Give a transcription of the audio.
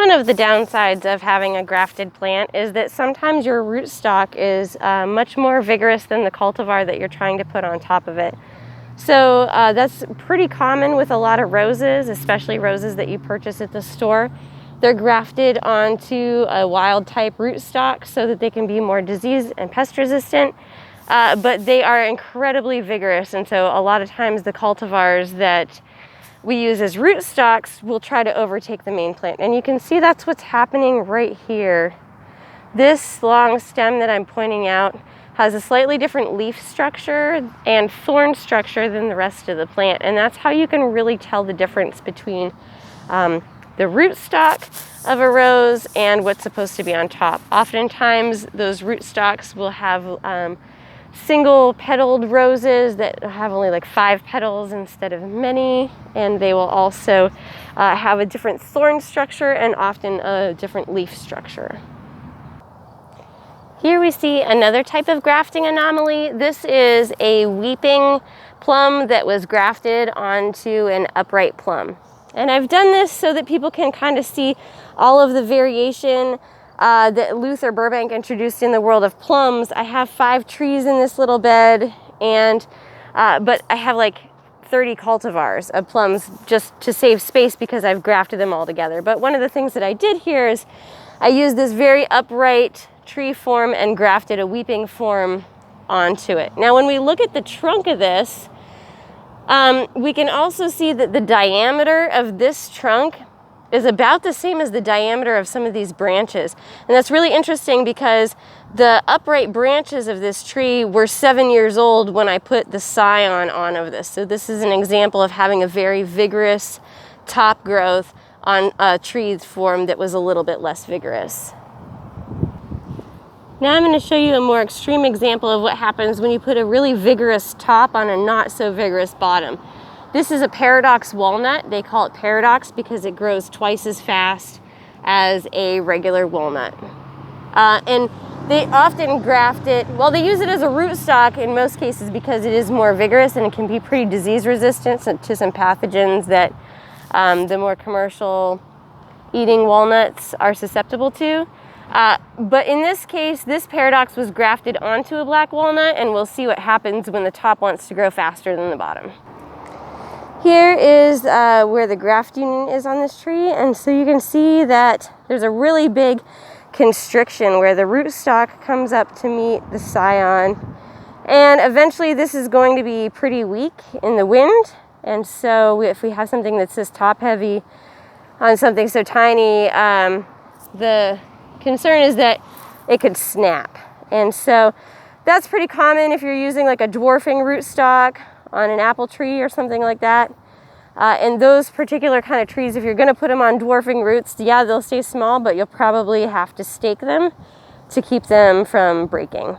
one of the downsides of having a grafted plant is that sometimes your rootstock is much more vigorous than the cultivar that you're trying to put on top of it. So that's pretty common with a lot of roses, especially roses that you purchase at the store. They're grafted onto a wild type rootstock so that they can be more disease and pest resistant, but they are incredibly vigorous, and so a lot of times the cultivars that we use as rootstocks will try to overtake the main plant. And you can see that's what's happening right here. This long stem that I'm pointing out has a slightly different leaf structure and thorn structure than the rest of the plant, and that's how you can really tell the difference between the rootstock of a rose and what's supposed to be on top. Oftentimes those rootstocks will have single petaled roses that have only like 5 petals instead of many, and they will also have a different thorn structure and often a different leaf structure. Here we see another type of grafting anomaly. This is a weeping plum that was grafted onto an upright plum. And I've done this so that people can kind of see all of the variation that Luther Burbank introduced in the world of plums. I have 5 trees in this little bed, and but I have like 30 cultivars of plums just to save space because I've grafted them all together. But one of the things that I did here is I used this very upright tree form and grafted a weeping form onto it. Now when we look at the trunk of this, we can also see that the diameter of this trunk is about the same as the diameter of some of these branches. And that's really interesting because the upright branches of this tree were 7 years old when I put the Scion on of this. So this is an example of having a very vigorous top growth on a tree form that was a little bit less vigorous. Now I'm going to show you a more extreme example of what happens when you put a really vigorous top on a not so vigorous bottom. This is a paradox walnut. They call it paradox because it grows twice as fast as a regular walnut. And they often graft it, well, they use it as a rootstock in most cases because it is more vigorous and it can be pretty disease resistant to some pathogens that the more commercial eating walnuts are susceptible to. But in this case, this paradox was grafted onto a black walnut, and we'll see what happens when the top wants to grow faster than the bottom. Here is where the graft union is on this tree, and so you can see that there's a really big constriction where the rootstock comes up to meet the Scion, and eventually this is going to be pretty weak in the wind, and so if we have something that's this top heavy on something so tiny, the concern is that it could snap. And so that's pretty common if you're using like a dwarfing rootstock on an apple tree or something like that. And those particular kind of trees, if you're going to put them on dwarfing roots, yeah, they'll stay small, but you'll probably have to stake them to keep them from breaking.